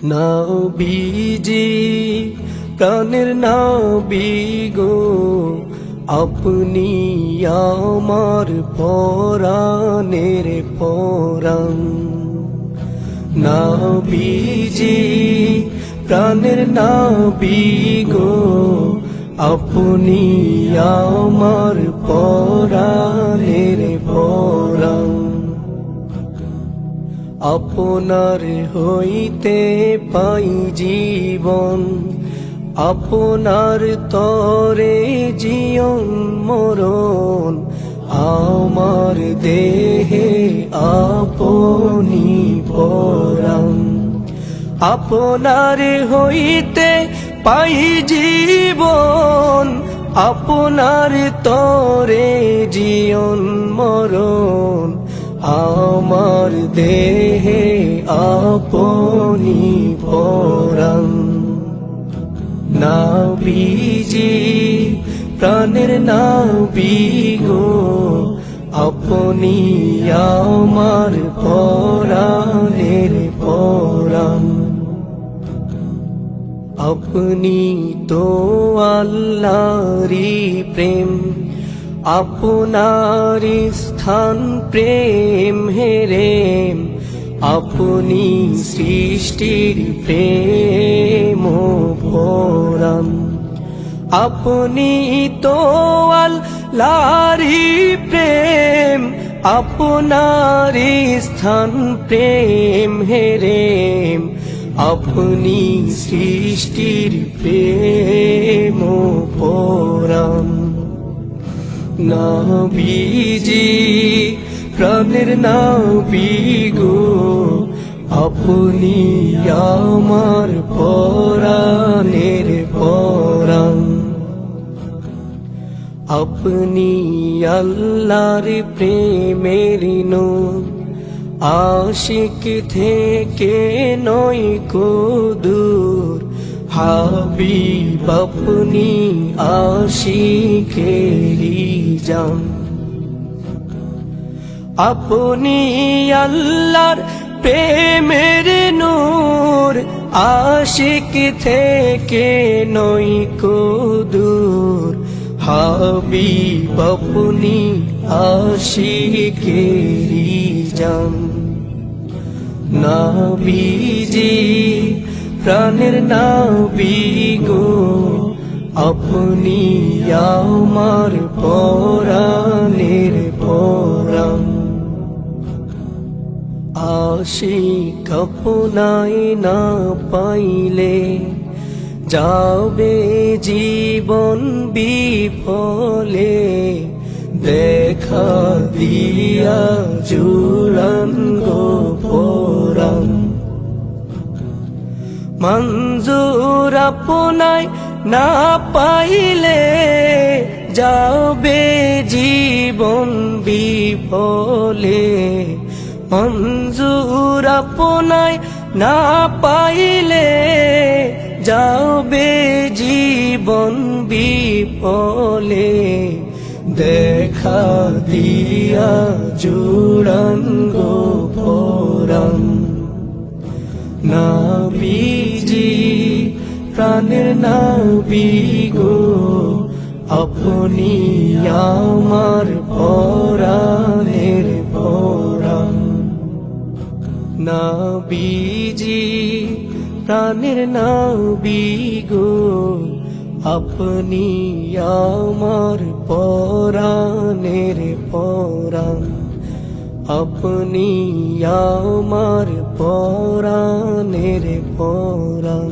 নবীজি প্রাণের নবী গো, আপনি আমার পরাণের পরাণ। নবীজি প্রাণের নবী গো, আপনি আমার পরাণের পরাণ। আপনার হইতে পাই জীবন, আপনার তরে জীবন মরণ। আমার দেহে আপনি পরাণ, আপনার হইতে পাই জীবন, আপনার তরে জীবন মরণ। আমার দেহে আপনি পরাণ। নবীজি প্রাণের নবী গো, আপনি আমার পরাণের পরাণ। আপনি তো আল্লাহরই প্রেম, আপনার স্থান প্রেম হেরেম। আপনি সৃষ্টির প্রেম পরাণ। আপনি তো আল্লাহরই প্রেম, আপনার স্থান প্রেম হেরেম। আপনি সৃষ্টির প্রেম পরাণ। নবীজি প্রাণের নবী গো, আপনি আমার পরাণের পরাণ। আপনি আল্লাহর প্রেমের নূর, আশিক থেকে নয় কো দূর। হাবিব আপনি আশিকেরি জান। আপনি আল্লাহর প্রেমের নূর, আশিক থেকে নয় কো দূর। হাবিব আপনি আশিকেরি জান। নবীজি প্রাণের নবী গো, আপনি আমার পরাণের পরাণ। আশিক আপনায় না পাইলে, যাবে জীবন বিফলে। দেখা দিয়া জুড়ান গো পরাণ। মঞ্জুর আপনায় না পাইলে, যাবে জীবন বিফলে। মঞ্জুর আপনায় না পাইলে, যাবে জীবন বিফলে। দেখা দিয়া জুড়ান গো পরাণ। নবীজি প্রাণের নবী গো, আপনি আমার পরাণের পরাণ। নবীজি প্রাণের নবী গো, আপনি আমার পরাণের পরাণ। আপনি আমার পরাণের পরাণ।